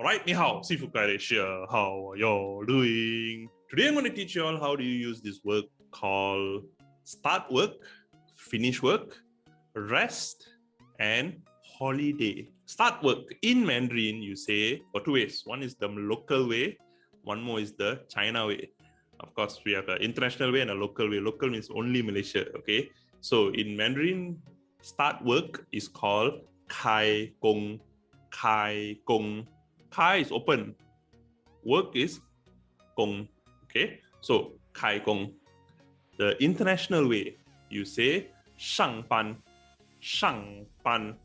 Alright, ni hao, Sifu Kairesh here. How are y'all doing? Today I'm going to teach you all how to use this work called start work, finish work, rest, and holiday. Start work in Mandarin, you say for two ways. One is the local way, one more is the China way. Of course, we have an international way and a local way. Local means only Malaysia, okay? So in Mandarin, start work is called Kai Gong. Kai Gong. Kai is open. Work is Gong. Okay? So Kai Gong. The international way, you say Shang Pan. Shang Pan.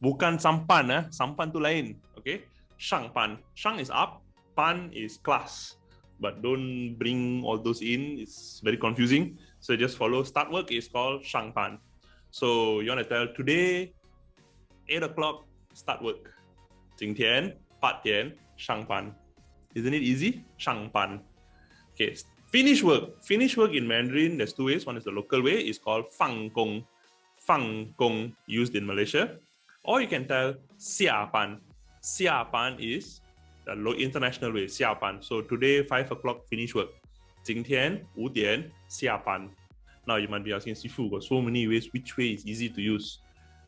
Bukan sampan, sampan tu lain. Okay? Shang Pan. Shang is up, Pan is class. But don't bring all those in. It's very confusing. So just follow. Start work is called Shang Pan. So you want to tell today, 8 o'clock, start work. 今天8点上班. Isn't it easy? 上班. Okay. Finish work. Finish work in Mandarin, there's two ways. One is the local way. It's called 放工. 放工 used in Malaysia. Or you can tell 下班. 下班 is the international way. 下班. So today 5 o'clock finish work. 今天5点下班. Now you might be asking, Sifu, got so many ways. Which way is easy to use?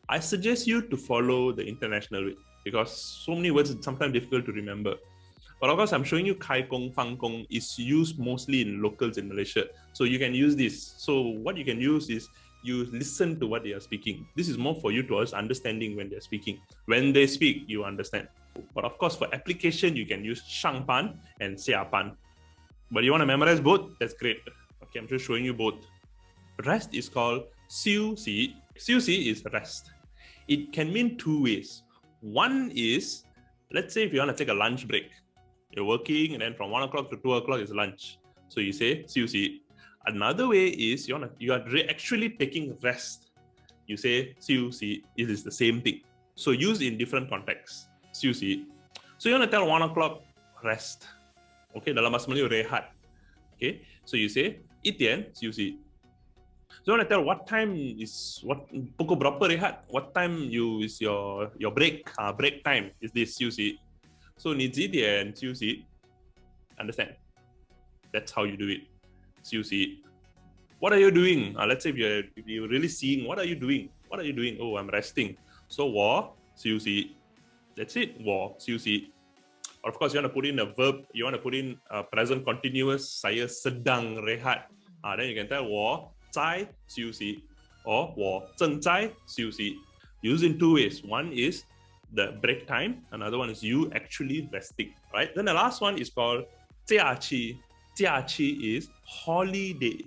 I suggest you to follow the international way, because so many words it's sometimes difficult to remember. But of course, I'm showing you Kai Gong, Fang Gong is used mostly in locals in Malaysia. So you can use this. So what you can use is you listen to what they are speaking. This is more for you to us understanding when they're speaking. When they speak, you understand. But of course, for application, you can use Shang Pan and Xia Pan. But you want to memorize both? That's great. Okay, I'm just showing you both. Rest is called Xiu Si. Xiu Si is rest. It can mean two ways. One is, let's say if you want to take a lunch break, you're working and then from 1 o'clock to 2 o'clock is lunch. So you say, Xiu Si. Another way is you are actually taking rest. You say, Xiu Si. It is the same thing. So used in different contexts. Xiu Si. So you want to tell 1 o'clock, rest. Okay, dalam bahasa Melayu, rehat. Okay, so you say, 1点, Xiu Si. So you want to tell what time is, pukul berapa rehat? What time is your break? Break time is this, Xiu Si. So 你几点休息? Understand? That's how you do it. 休息. What are you doing? Let's say if you're really seeing, what are you doing? What are you doing? Oh, I'm resting. So 我休息. That's it. 我休息. Or of course, you want to put in a verb. You want to put in a present continuous. Saya sedang rehat. Then you can tell 我在休息 or 我正在休息. Used in two ways. One is the break time. Another one is you actually resting. Right? Then the last one is called 假期. 假期 is holiday.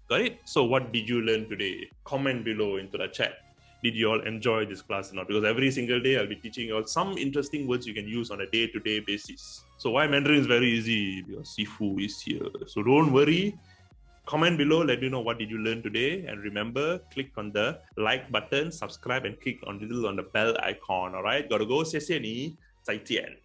Got it? So what did you learn today? Comment below into the chat. Did you all enjoy this class or not? Because every single day I'll be teaching you all some interesting words you can use on a day-to-day basis. So why Mandarin is very easy? Because Sifu is here. So don't worry. Comment below, let me know what did you learn today. And remember, click on the like button, subscribe, and click on the bell icon. All right? Gotta go. 谢谢你。再见。